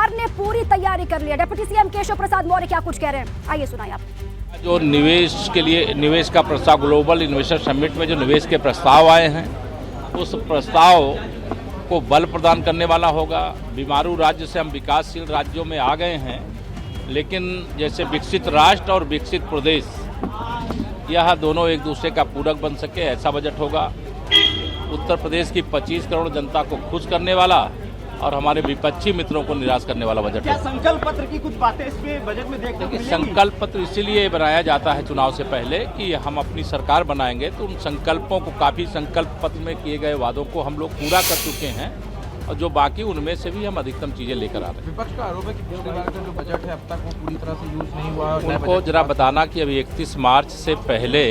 सरकार ने पूरी तैयारी कर ली है। डिप्टी सीएम केशव प्रसाद मौर्य क्या कुछ कह रहे हैं, आइए सुनाइए आप। जो निवेश के लिए निवेश का प्रस्ताव, ग्लोबल इन्वेस्टर समिट में जो निवेश के प्रस्ताव आए हैं, उस प्रस्ताव को बल प्रदान करने वाला होगा। बीमारू राज्य से हम विकासशील राज्यों में आ गए हैं, लेकिन जैसे विकसित राष्ट्र और विकसित प्रदेश, यह दोनों एक दूसरे का पूरक बन सके, ऐसा बजट होगा। उत्तर प्रदेश की 25 करोड़ जनता को खुश करने वाला और हमारे विपक्षी मित्रों को निराश करने वाला बजट क्या है। संकल्प पत्र की कुछ बातें इसमें बजट में देखने को मिलेंगी? संकल्प पत्र इसीलिए बनाया जाता है चुनाव से पहले कि हम अपनी सरकार बनाएंगे, तो उन संकल्पों को, काफ़ी संकल्प पत्र में किए गए वादों को हम लोग पूरा कर चुके हैं, और जो बाकी उनमें से भी हम अधिकतम चीज़ें लेकर आ रहे हैं। विपक्ष का आरोप है कि पिछली बार का जो बजट है अब तक वो पूरी तरह से यूज नहीं हुआ। उनको जरा बताना कि अभी 31 मार्च से पहले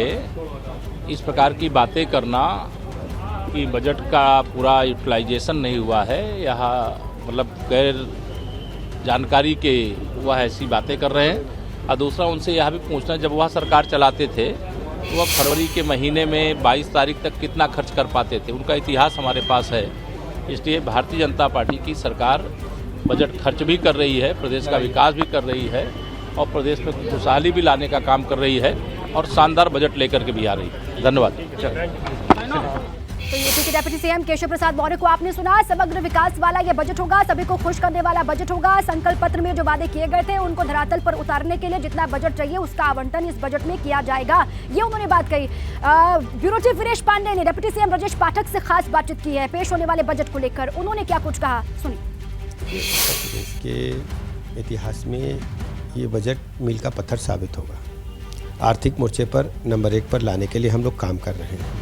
इस प्रकार की बातें करना कि बजट का पूरा यूटिलाइजेशन नहीं हुआ है, यह मतलब गैर जानकारी के वह ऐसी बातें कर रहे हैं। और दूसरा, उनसे यह भी पूछना, जब वह सरकार चलाते थे तो वह फरवरी के महीने में 22 तारीख तक कितना खर्च कर पाते थे, उनका इतिहास हमारे पास है। इसलिए भारतीय जनता पार्टी की सरकार बजट खर्च भी कर रही है, प्रदेश का विकास भी कर रही है, और प्रदेश में खुशहाली भी लाने का काम कर रही है, और शानदार बजट लेकर के भी आ रही है। धन्यवाद। तो यूपी के डिप्टी सीएम केशव प्रसाद मौर्य को आपने सुना। समग्र विकास वाला ये बजट होगा, सभी को खुश करने वाला बजट होगा। संकल्प पत्र में जो वादे किए गए थे उनको धरातल पर उतारने के लिए जितना बजट चाहिए उसका आवंटन इस बजट में किया जाएगा, ये उन्होंने बात कही। ब्यूरो चीफ वीरेश पांडे ने डिप्टी सीएम ब्रजेश पाठक से खास बातचीत की है पेश होने वाले बजट को लेकर। उन्होंने क्या कुछ कहा, सुनिए। उत्तर प्रदेश के इतिहास में ये बजट मील का पत्थर साबित होगा। आर्थिक मोर्चे पर नंबर 1 पर लाने के लिए हम लोग काम कर रहे हैं,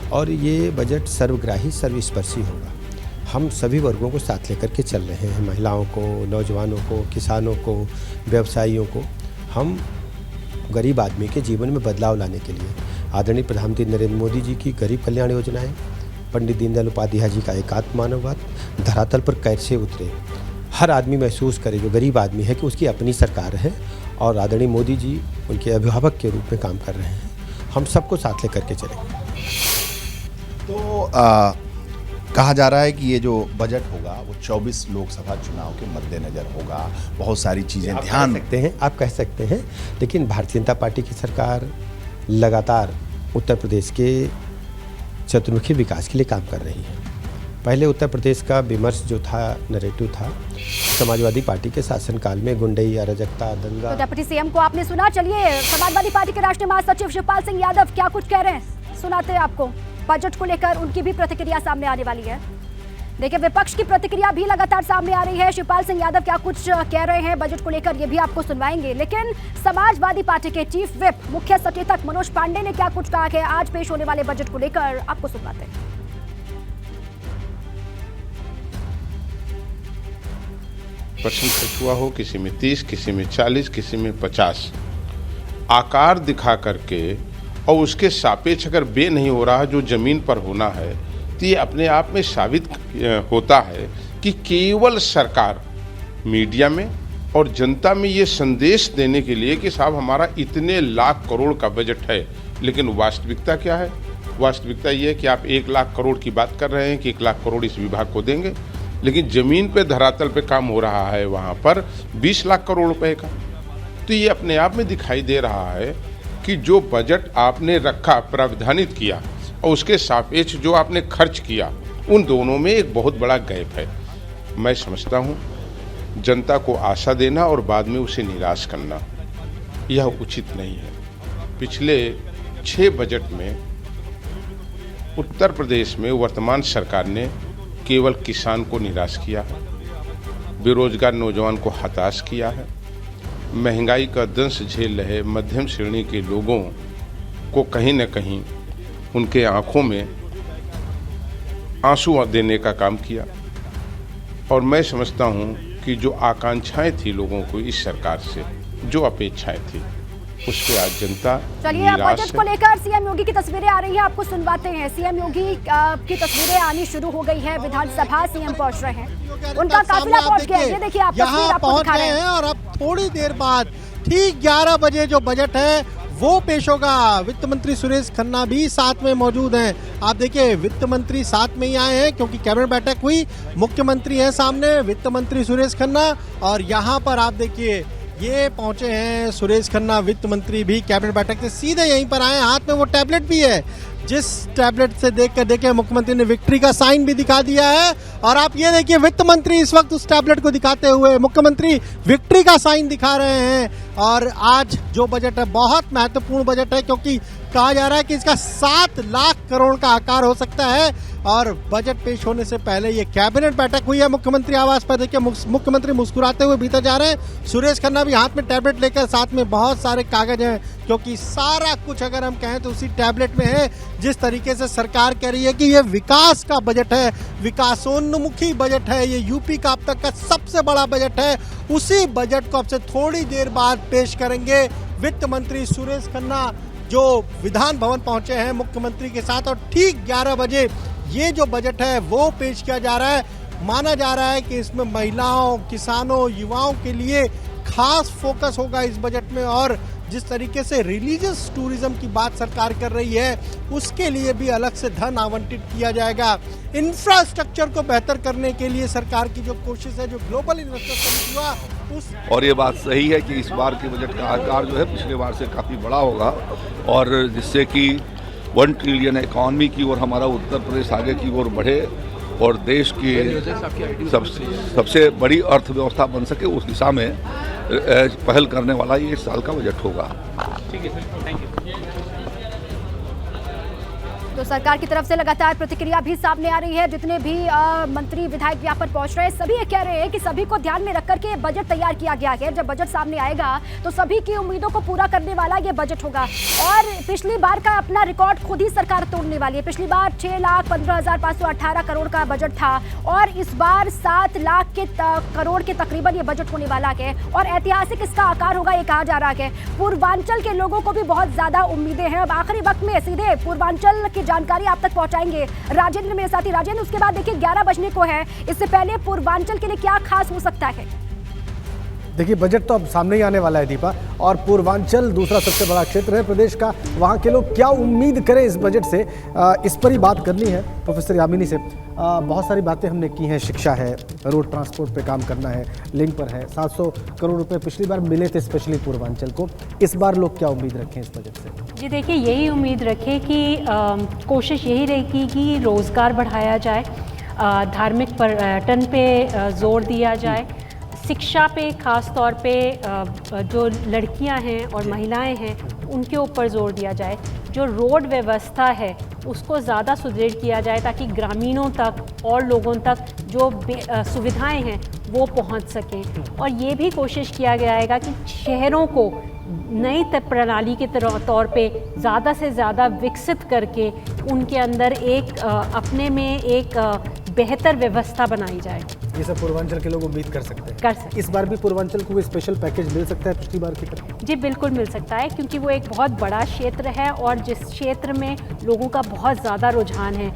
और ये बजट सर्वग्राही, सर्वस्पर्शी होगा। हम सभी वर्गों को साथ लेकर के चल रहे हैं, महिलाओं को, नौजवानों को, किसानों को, व्यवसायियों को। हम गरीब आदमी के जीवन में बदलाव लाने के लिए आदरणीय प्रधानमंत्री नरेंद्र मोदी जी की गरीब कल्याण योजनाएं, पंडित दीनदयाल उपाध्याय जी का एकात्म मानववाद धरातल पर कैसे उतरे, हर आदमी महसूस करे, जो गरीब आदमी है, कि उसकी अपनी सरकार है, और आदरणीय मोदी जी उनके अभिभावक के रूप में काम कर रहे हैं। हम सबको साथ लेकर के चलेंगे। तो कहा जा रहा है कि ये जो बजट होगा वो 24 लोकसभा चुनाव के मद्देनजर होगा, बहुत सारी चीज़ें ध्यान रखते हैं, आप कह सकते हैं, लेकिन भारतीय जनता पार्टी की सरकार लगातार उत्तर प्रदेश के चतुर्मुखी विकास के लिए काम कर रही है। पहले उत्तर प्रदेश का विमर्श जो था, नैरेटिव था, समाजवादी पार्टी के शासनकाल में गुंडई, अराजकता, दंगा। तो डिप्टी सीएम को आपने सुना। चलिए, समाजवादी पार्टी के राष्ट्रीय महासचिव शिवपाल सिंह यादव क्या कुछ कह रहे हैं, सुनाते हैं आपको। बजट को लेकर उनकी भी प्रतिक्रिया सामने आने वाली है। देखिए, विपक्ष की प्रतिक्रिया भी लगातार सामने आ रही है। शिवपाल सिंह यादव क्या कुछ कह रहे हैं बजट को लेकर, ये भी आपको सुनवाएंगे। लेकिन समाजवादी पार्टी के चीफ विप, मुख्य सचेतक मनोज पांडे ने क्या कुछ कहा है आज पेश होने वाले बजट को लेकर, आपको सुनवाते हैं। % खर्च हुआ हो, किसी में 30, किसी में 40, किसी में 50, आकार दिखा करके, और उसके सापेक्ष अगर व्यय नहीं हो रहा जो जमीन पर होना है, तो ये अपने आप में साबित होता है कि केवल सरकार मीडिया में और जनता में ये संदेश देने के लिए कि साहब हमारा इतने लाख करोड़ का बजट है, लेकिन वास्तविकता क्या है? वास्तविकता ये है कि आप 1 लाख करोड़ की बात कर रहे हैं कि 1 लाख करोड़ इस विभाग को देंगे, लेकिन जमीन पे धरातल पे काम हो रहा है वहाँ पर 20 लाख करोड़ रुपए का। तो ये अपने आप में दिखाई दे रहा है कि जो बजट आपने रखा, प्रावधानित किया, और उसके सापेक्ष जो आपने खर्च किया, उन दोनों में एक बहुत बड़ा गैप है। मैं समझता हूँ जनता को आशा देना और बाद में उसे निराश करना यह उचित नहीं है। पिछले 6 बजट में उत्तर प्रदेश में वर्तमान सरकार ने केवल किसान को निराश किया है, बेरोजगार नौजवान को हताश किया है, महंगाई का दंश झेल रहे मध्यम श्रेणी के लोगों को कहीं न कहीं उनके आंखों में आंसू देने का काम किया। और मैं समझता हूं कि जो आकांक्षाएं थी लोगों को इस सरकार से, जो अपेक्षाएं थी, उस पे आज जनता चलिए, बजट को लेकर सीएम योगी की तस्वीरें आ रही हैं, आपको सुनवाते हैं। सीएम योगी की तस्वीरें आनी शुरू हो गई है, विधानसभा सीएम पहुंच रहे हैं, उनका काफिला पहुंच गया। ये देखिए, आप तस्वीर आपको दिखा रहे हैं। और अब थोड़ी देर बाद ठीक 11 बजे जो बजट है वो पेश होगा। वित्त मंत्री सुरेश खन्ना भी साथ में मौजूद हैं। आप देखिए वित्त मंत्री साथ में ही आए हैं क्योंकि कैबिनेट बैठक हुई, मुख्यमंत्री है सामने, वित्त मंत्री सुरेश खन्ना, और यहाँ पर आप देखिए ये पहुंचे हैं सुरेश खन्ना, वित्त मंत्री भी कैबिनेट बैठक से सीधे यहीं पर आए। हाथ में वो टैबलेट भी है, जिस टैबलेट से देखिए मुख्यमंत्री ने विक्ट्री का साइन भी दिखा दिया है। और आप ये देखिए वित्त मंत्री इस वक्त उस टैबलेट को दिखाते हुए मुख्यमंत्री विक्ट्री का साइन दिखा रहे हैं। और आज जो बजट है बहुत महत्वपूर्ण बजट है क्योंकि कहा जा रहा है कि इसका 7 लाख करोड़ का आकार हो सकता है। और बजट पेश होने से पहले ये कैबिनेट बैठक हुई है मुख्यमंत्री आवास पर। देखिए मुख्यमंत्री मुस्कुराते हुए भीतर जा रहे हैं, सुरेश खन्ना भी हाथ में टैबलेट लेकर, साथ में बहुत सारे कागज हैं क्योंकि सारा कुछ अगर हम कहें तो उसी टैबलेट में है। जिस तरीके से सरकार कह रही है कि ये विकास का बजट है, विकासोन्मुखी बजट है, ये यूपी का अब तक का सबसे बड़ा बजट है, उसी बजट को अब से थोड़ी देर बाद पेश करेंगे वित्त मंत्री सुरेश खन्ना, जो विधान भवन पहुंचे हैं मुख्यमंत्री के साथ। और ठीक 11 बजे ये जो बजट है वो पेश किया जा रहा है। माना जा रहा है कि इसमें महिलाओं, किसानों, युवाओं के लिए खास फोकस होगा इस बजट में। और जिस तरीके से रिलीजियस टूरिज्म की बात सरकार कर रही है उसके लिए भी अलग से धन आवंटित किया जाएगा। इंफ्रास्ट्रक्चर को बेहतर करने के लिए सरकार की जो कोशिश है, जो ग्लोबल इन्वेस्टर समिट हुआ उस, और ये बात सही है कि इस बार के बजट का आकार जो है पिछले बार से काफ़ी बड़ा होगा और जिससे कि 1 ट्रिलियन इकॉनमी की ओर हमारा उत्तर प्रदेश आगे की ओर बढ़े और देश की सबसे बड़ी अर्थव्यवस्था बन सके, उस दिशा में पहल करने वाला ये इस साल का बजट होगा। ठीक है सर, थैंक यू। तो सरकार की तरफ से लगातार प्रतिक्रिया भी सामने आ रही है। जितने भी मंत्री विधायक यहाँ पर पहुंच रहे हैं सभी ये कह रहे हैं कि सभी को ध्यान में रख करके बजट तैयार किया गया है। जब बजट सामने आएगा तो सभी की उम्मीदों को पूरा करने वाला ये बजट होगा। और पिछली बार का अपना रिकॉर्ड खुद ही सरकार तोड़ने वाली है। पिछली बार 6,15,518 करोड़ का बजट था और इस बार 7 लाख करोड़ के तकरीबन ये बजट होने वाला है और ऐतिहासिक इसका आकार होगा ये कहा जा रहा है। पूर्वांचल के लोगों को भी बहुत ज्यादा उम्मीदें हैं। अब आखिरी वक्त में सीधे पूर्वांचल की जानकारी आप तक पहुंचाएंगे राजेंद्र मेरे साथी। राजेंद्र, उसके बाद देखिए 11 बजने को है, इससे पहले पूर्वांचल के लिए क्या खास हो सकता है? देखिए बजट तो अब सामने ही आने वाला है दीपा, और पूर्वांचल दूसरा सबसे बड़ा क्षेत्र है प्रदेश का। वहाँ के लोग क्या उम्मीद करें इस बजट से, इस पर ही बात करनी है प्रोफेसर यामिनी से। बहुत सारी बातें हमने की हैं, शिक्षा है, रोड ट्रांसपोर्ट पे काम करना है, लिंक पर है। 700 करोड़ रुपए पिछली बार मिले थे स्पेशली पूर्वांचल को। इस बार लोग क्या उम्मीद रखें इस बजट से? जी देखिए, यही उम्मीद रखें कि कोशिश यही रहेगी कि रोज़गार बढ़ाया जाए, धार्मिक पर्यटन पे जोर दिया जाए, शिक्षा पे ख़ास तौर पे जो लड़कियां हैं और महिलाएं हैं उनके ऊपर जोर दिया जाए। जो रोड व्यवस्था है उसको ज़्यादा सुदृढ़ किया जाए ताकि ग्रामीणों तक और लोगों तक जो सुविधाएं हैं वो पहुंच सकें। और ये भी कोशिश किया जाएगा कि शहरों को नई प्रणाली के तौर पे ज़्यादा से ज़्यादा विकसित करके उनके अंदर एक अपने में एक बेहतर व्यवस्था बनाई जाए। ये सब पूर्वांचल के लोग उम्मीद कर सकते हैं। कर सकते। इस बार भी पूर्वांचल को स्पेशल पैकेज मिल सकता है पिछली बार की तरह? जी बिल्कुल मिल सकता है, क्योंकि वो एक बहुत बड़ा क्षेत्र है और जिस क्षेत्र में लोगों का बहुत ज़्यादा रुझान है।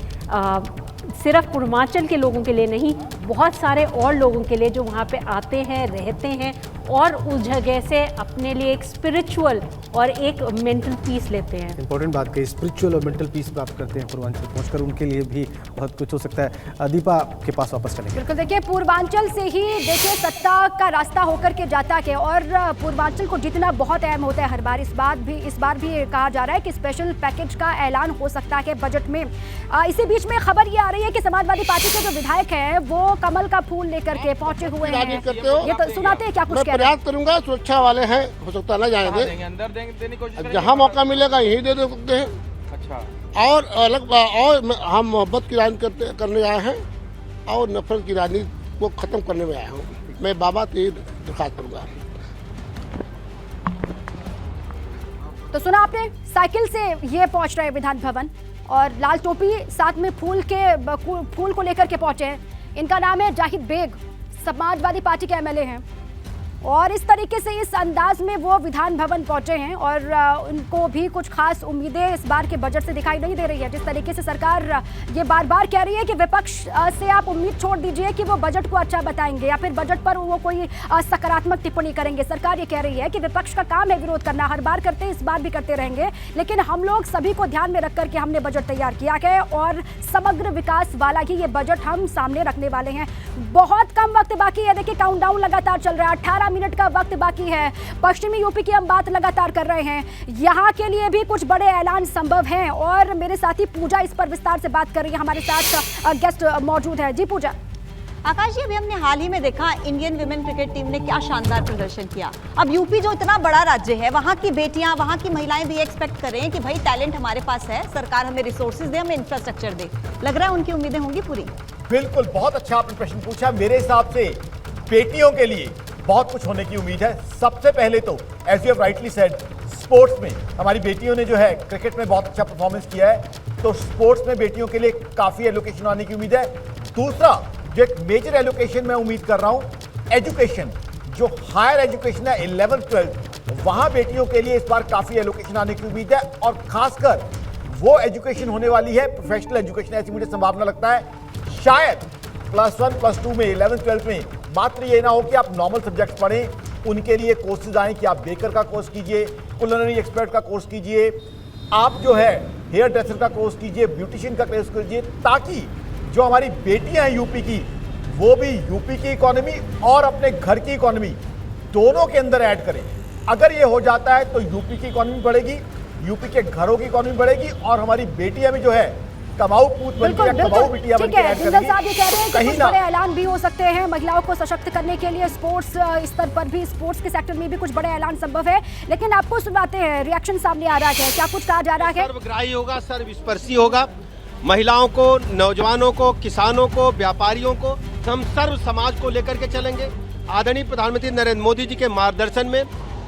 सिर्फ पूर्वांचल के लोगों के लिए नहीं, बहुत सारे और लोगों के लिए जो वहाँ पे आते हैं, रहते हैं और उस जगह से अपने लिए एक स्पिरिचुअल और एक मेंटल पीस लेते हैं। इंपॉर्टेंट बात कही, स्पिरिचुअल और मेंटल पीस प्राप्त करते हैं पूर्वांचल पहुंचकर, उनके लिए भी बहुत कुछ हो सकता है। दीपा के पास वापस चलेंगे। बिल्कुल, देखिए पूर्वांचल से ही देखिए सत्ता का रास्ता होकर के जाता है और पूर्वांचल को जीतना बहुत अहम होता है हर बार। इस बार भी कहा जा रहा है कि स्पेशल पैकेज का ऐलान हो सकता है बजट में। इसी बीच में खबर ये आ रही है कि समाजवादी पार्टी के जो विधायक हैं वो कमल का फूल लेकर के पहुंचे हुए हैं। ये तो सुनाते हैं क्या कुछ कह रहे हैं? प्रयास करूंगा, सुरक्षा वाले हैं, हो सकता ना जाने दे, अंदर देने की कोशिश करेंगे, जहाँ मौका मिलेगा यही दे सकते हैं। अच्छा, और अलग और हम मोहब्बत की राजनीति करने आए हैं और नफरत की राजनीति को खत्म करने में आया हूँ। मैं बाबा से दरखास्त करूँगा। तो सुना आपने, साइकिल से ये पहुंच रहे विधान भवन और लाल टोपी साथ में फूल को लेकर के पहुंचे हैं। इनका नाम है जाहिद बेग, समाजवादी पार्टी के एमएलए हैं और इस तरीके से इस अंदाज में वो विधान भवन पहुंचे हैं और उनको भी कुछ खास उम्मीदें इस बार के बजट से दिखाई नहीं दे रही है। जिस तरीके से सरकार ये बार बार कह रही है कि विपक्ष से आप उम्मीद छोड़ दीजिए कि वो बजट को अच्छा बताएंगे या फिर बजट पर वो कोई सकारात्मक टिप्पणी करेंगे। सरकार ये कह रही है कि विपक्ष का काम है विरोध करना, हर बार करते इस बार भी करते रहेंगे, लेकिन हम लोग सभी को ध्यान में रख करके हमने बजट तैयार किया है और समग्र विकास वाला ही ये बजट हम सामने रखने वाले हैं। बहुत कम वक्त बाकी है, देखिए काउंटडाउन लगातार चल रहा है, 18 मिनट का वक्त बाकी है। पश्चिमी यूपी की हम बात लगातार कर रहे हैं, यहाँ के लिए भी कुछ बड़े ऐलान संभव हैं और मेरे साथी पूजा इस पर विस्तार से बात कर रही है। हमारे साथ गेस्ट मौजूद है। जी पूजा। आकाश जी, अभी हमने हाल ही में देखा इंडियन विमेन क्रिकेट टीम ने क्या शानदार प्रदर्शन किया। अब यूपी जो इतना बड़ा राज्य है, वहाँ की बेटियां, वहाँ की महिलाएं भी एक्सपेक्ट कर रहे हैं कि भाई टैलेंट हमारे पास है, सरकार हमें रिसोर्सेज दे, हमें इंफ्रास्ट्रक्चर दे। लग रहा है उनकी उम्मीदें होंगी पूरी। बिल्कुल, बहुत अच्छा आपने प्रश्न पूछा। मेरे हिसाब से बेटियों के लिए बहुत कुछ होने की उम्मीद है। सबसे पहले तो as you have rightly said, sports में हमारी बेटियों ने जो है क्रिकेट में बहुत अच्छा परफॉर्मेंस किया है, तो स्पोर्ट्स में बेटियों के लिए काफ़ी एलोकेशन आने की उम्मीद है। दूसरा जो एक मेजर एलोकेशन मैं उम्मीद कर रहा हूँ, एजुकेशन, जो हायर एजुकेशन है 11th-12th, वहाँ बेटियों के लिए इस बार काफ़ी एलोकेशन आने की उम्मीद है और खासकर वो एजुकेशन होने वाली है प्रोफेशनल एजुकेशन। ऐसी मुझे संभावना लगता है शायद +1 +2 में 11th-12th में मात्र ये ना हो कि आप नॉर्मल सब्जेक्ट्स पढ़ें, उनके लिए कोर्सेज आए कि आप बेकर का कोर्स कीजिए, कुलिनरी एक्सपर्ट का कोर्स कीजिए, आप जो है हेयर ड्रेसर का कोर्स कीजिए, ब्यूटिशियन का कोर्स कीजिए, ताकि जो हमारी बेटियां हैं यूपी की, वो भी यूपी की इकोनॉमी और अपने घर की इकोनॉमी दोनों के अंदर ऐड करें। अगर ये हो जाता है तो यूपी की इकोनॉमी बढ़ेगी, यूपी के घरों की इकोनॉमी बढ़ेगी और हमारी बेटियां भी जो है कमाऊ पूत बनकर या कमाऊ बिटिया बनकर ऐड करेंगी। साहब ये कह रहे हैं कि कुछ बड़े ऐलान भी हो सकते हैं महिलाओं को सशक्त करने के लिए, स्पोर्ट्स स्तर पर भी, स्पोर्ट्स के सेक्टर में भी कुछ बड़े ऐलान संभव है, लेकिन आपको सुनाते हैं, रिएक्शन सामने आ रहा है, क्या कुछ कहा जा रहा है? सर्वग्राही होगा, सर्वस्पर्शी होगा, महिलाओं को, नौजवानों को, किसानों को, व्यापारियों को, हम सर्व समाज को लेकर के चलेंगे। आदरणीय प्रधानमंत्री नरेंद्र मोदी जी के मार्गदर्शन में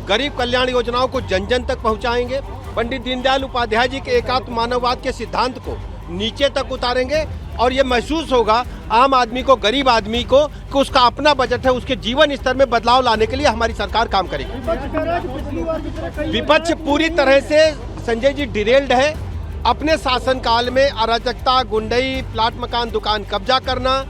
गरीब कल्याण योजनाओं को जन जन तक पहुंचाएंगे। पंडित दीनदयाल उपाध्याय जी के एकात्म मानववाद के सिद्धांत को नीचे तक उतारेंगे और ये महसूस होगा आम आदमी को, गरीब आदमी को, कि उसका अपना बजट है, उसके जीवन स्तर में बदलाव लाने के लिए हमारी सरकार काम करेगी। विपक्ष पूरी तरह से संजय जी डिरेल्ड है। अपने शासनकाल में अराजकता, गुंडई, प्लाट मकान दुकान कब्जा करना,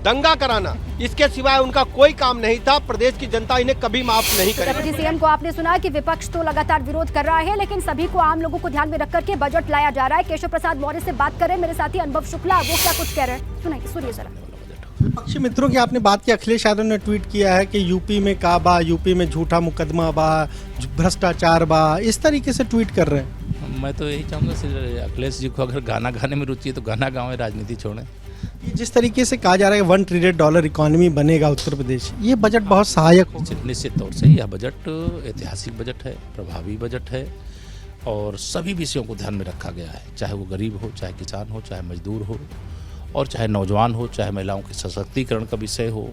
दंगा कराना, इसके सिवाय उनका कोई काम नहीं था। प्रदेश की जनता इन्हें कभी माफ नहीं करेगी। डिप्टी सीएम को आपने सुना कि विपक्ष तो लगातार विरोध कर रहा है, लेकिन सभी को, आम लोगों को ध्यान में रखकर के बजट लाया जा रहा है। केशव प्रसाद मौर्य से बात करें मेरे साथी अनुभव शुक्ला, वो क्या कुछ कह रहे हैं, सुनिए जरा। विपक्षी मित्रों की आपने बात की, अखिलेश यादव ने ट्वीट किया है कि यूपी में काबा, यूपी में झूठा मुकदमा बा, भ्रष्टाचार बा, इस तरीके से ट्वीट कर रहे हैं। मैं तो यही चाहूँगा अखिलेश जी को अगर गाना गाने में रुचि है तो गाना गाँव, राजनीति छोड़ें। जिस तरीके से कहा जा रहा है $1 ट्रिलियन इकोनॉमी बनेगा उत्तर प्रदेश, ये बजट बहुत सहायक होगा। निश्चित तौर से यह बजट ऐतिहासिक बजट है, प्रभावी बजट है और सभी विषयों को ध्यान में रखा गया है, चाहे वो गरीब हो, चाहे किसान हो, चाहे मजदूर हो और चाहे नौजवान हो, चाहे महिलाओं के सशक्तिकरण का विषय हो,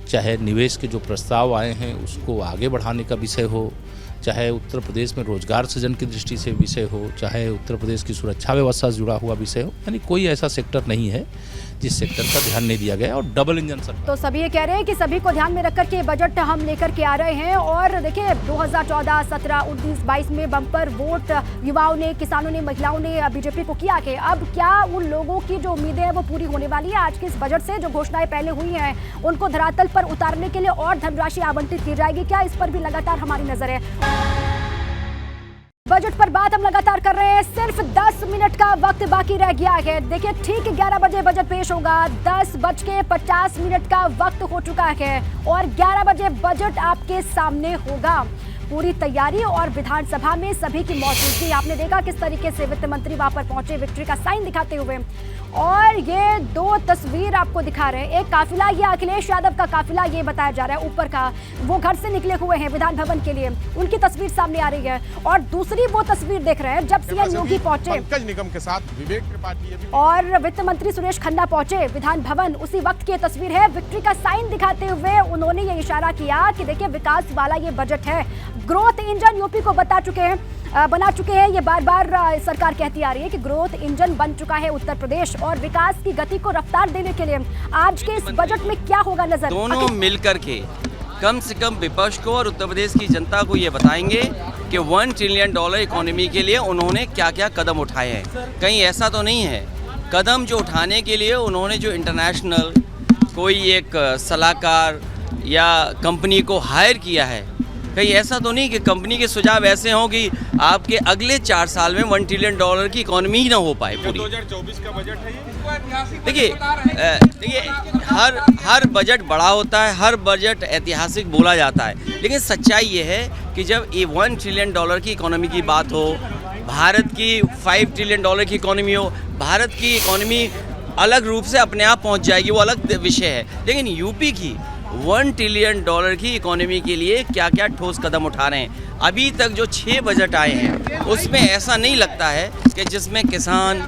चाहे निवेश के जो प्रस्ताव आए हैं उसको आगे बढ़ाने का विषय हो, चाहे उत्तर प्रदेश में रोजगार सृजन की दृष्टि से विषय हो, चाहे उत्तर प्रदेश की सुरक्षा व्यवस्था से जुड़ा हुआ विषय हो, यानी कोई ऐसा सेक्टर नहीं है जिस सेक्टर का ध्यान नहीं दिया गया और डबल इंजन सरकार। तो सभी ये कह रहे हैं कि सभी को ध्यान में रखकर के बजट हम लेकर के आ रहे हैं और देखिए 2014, 17, 19, 22 में बम्पर वोट युवाओं ने, किसानों ने, महिलाओं ने बीजेपी को किया कि अब क्या उन लोगों की जो उम्मीदें हैं वो पूरी होने वाली है। आज के इस बजट से जो घोषणाएं पहले हुई हैं उनको धरातल पर उतारने के लिए और धनराशि आवंटित की जाएगी क्या, इस पर भी लगातार हमारी नजर है। बजट पर बात हम लगातार कर रहे हैं, सिर्फ 10 मिनट का वक्त बाकी रह गया है। देखिए ठीक 11 बजे बजट पेश होगा, 10:50 का वक्त हो चुका है और 11 बजे बजट आपके सामने होगा। पूरी तैयारी और विधानसभा में सभी की मौजूदगी, आपने देखा किस तरीके से वित्त मंत्री वहां पर पहुंचे विक्ट्री का साइन दिखाते हुए। और ये दो तस्वीर आपको दिखा रहे हैं, एक काफिला, ये अखिलेश यादव का काफिला ये बताया जा रहा है, ऊपर का वो घर से निकले हुए हैं विधान भवन के लिए, उनकी तस्वीर सामने आ रही है। और दूसरी वो तस्वीर देख रहे हैं जब सीएम योगी पहुंचे पंकज निगम के साथ विवेक त्रिपाठी और वित्त मंत्री सुरेश खन्ना पहुंचे विधान भवन, उसी वक्त की तस्वीर है। विक्ट्री का साइन दिखाते हुए उन्होंने ये इशारा किया कि देखिए विकास वाला ये बजट है, ग्रोथ इंजन यूपी को बना चुके हैं। ये बार बार सरकार कहती आ रही है कि ग्रोथ इंजन बन चुका है उत्तर प्रदेश और विकास की गति को रफ्तार देने के लिए आज के इस बजट में क्या होगा नजर। दोनों मिलकर के कम से कम विपक्ष को और उत्तर प्रदेश की जनता को ये बताएंगे कि $1 ट्रिलियन इकोनॉमी के लिए उन्होंने क्या क्या कदम उठाए हैं। कहीं ऐसा तो नहीं है कदम जो उठाने के लिए उन्होंने जो इंटरनेशनल कोई एक सलाहकार या कंपनी को हायर किया है, कहीं ऐसा तो नहीं कि कंपनी के सुझाव ऐसे हों कि आपके अगले 4 साल में $1 ट्रिलियन की इकोनॉमी ही ना हो पाए पूरी। 2024 का बजट है ये। देखिए हर बजट बड़ा होता है, हर बजट ऐतिहासिक बोला जाता है, लेकिन सच्चाई ये है कि जब ये $1 ट्रिलियन की इकोनॉमी की बात हो, भारत की $5 ट्रिलियन की इकोनॉमी हो, भारत की इकोनॉमी अलग रूप से अपने आप पहुंच जाएगी, वो अलग विषय है। लेकिन यूपी की $1 ट्रिलियन की इकोनॉमी के लिए क्या क्या ठोस कदम उठा रहे हैं। अभी तक जो 6 बजट आए हैं उसमें ऐसा नहीं लगता है कि जिसमें किसान,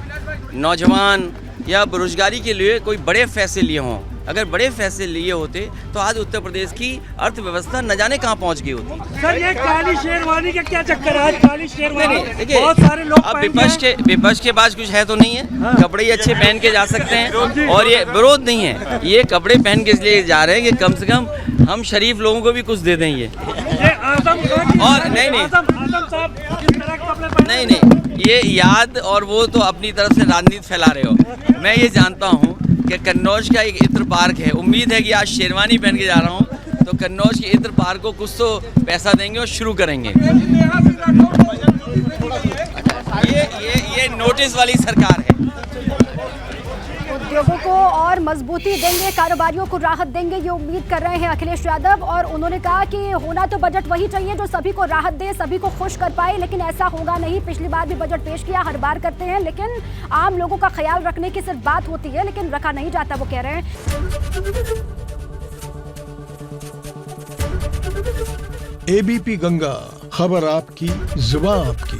नौजवान या बेरोजगारी के लिए कोई बड़े फैसले लिए हों। अगर बड़े फैसले लिए होते तो आज उत्तर प्रदेश की अर्थव्यवस्था न जाने कहाँ पहुँच गई होती। सर ये काली शेरवानी का क्या चक्कर है आज? काली शेरवानी देखिए, बहुत सारे लोग अब विपक्ष के पास कुछ है तो नहीं है। हाँ। कपड़े ही अच्छे पहन के जा सकते हैं और ये विरोध नहीं है, ये कपड़े पहन के इसलिए जा रहे हैं कि कम से कम हम शरीफ लोगों को भी कुछ दे दें। ये और नहीं, ये याद और वो तो अपनी तरफ से राजनीति फैला रहे हो। मैं ये जानता हूँ कि कन्नौज का एक इत्र पार्क है, उम्मीद है कि आज शेरवानी पहन के जा रहा हूँ तो कन्नौज के इत्र पार्क को कुछ तो पैसा देंगे और शुरू करेंगे। ये नोटिस वाली सरकार है। उद्योगों को और मजबूती देंगे, कारोबारियों को राहत देंगे, ये उम्मीद कर रहे हैं अखिलेश यादव। और उन्होंने कहा कि होना तो बजट वही चाहिए जो सभी को राहत दे, सभी को खुश कर पाए, लेकिन ऐसा होगा नहीं। पिछली बार भी बजट पेश किया, हर बार करते हैं, लेकिन आम लोगों का ख्याल रखने की सिर्फ बात होती है, लेकिन रखा नहीं जाता, वो कह रहे हैं। एबीपी गंगा, खबर आपकी, जुबान आपकी।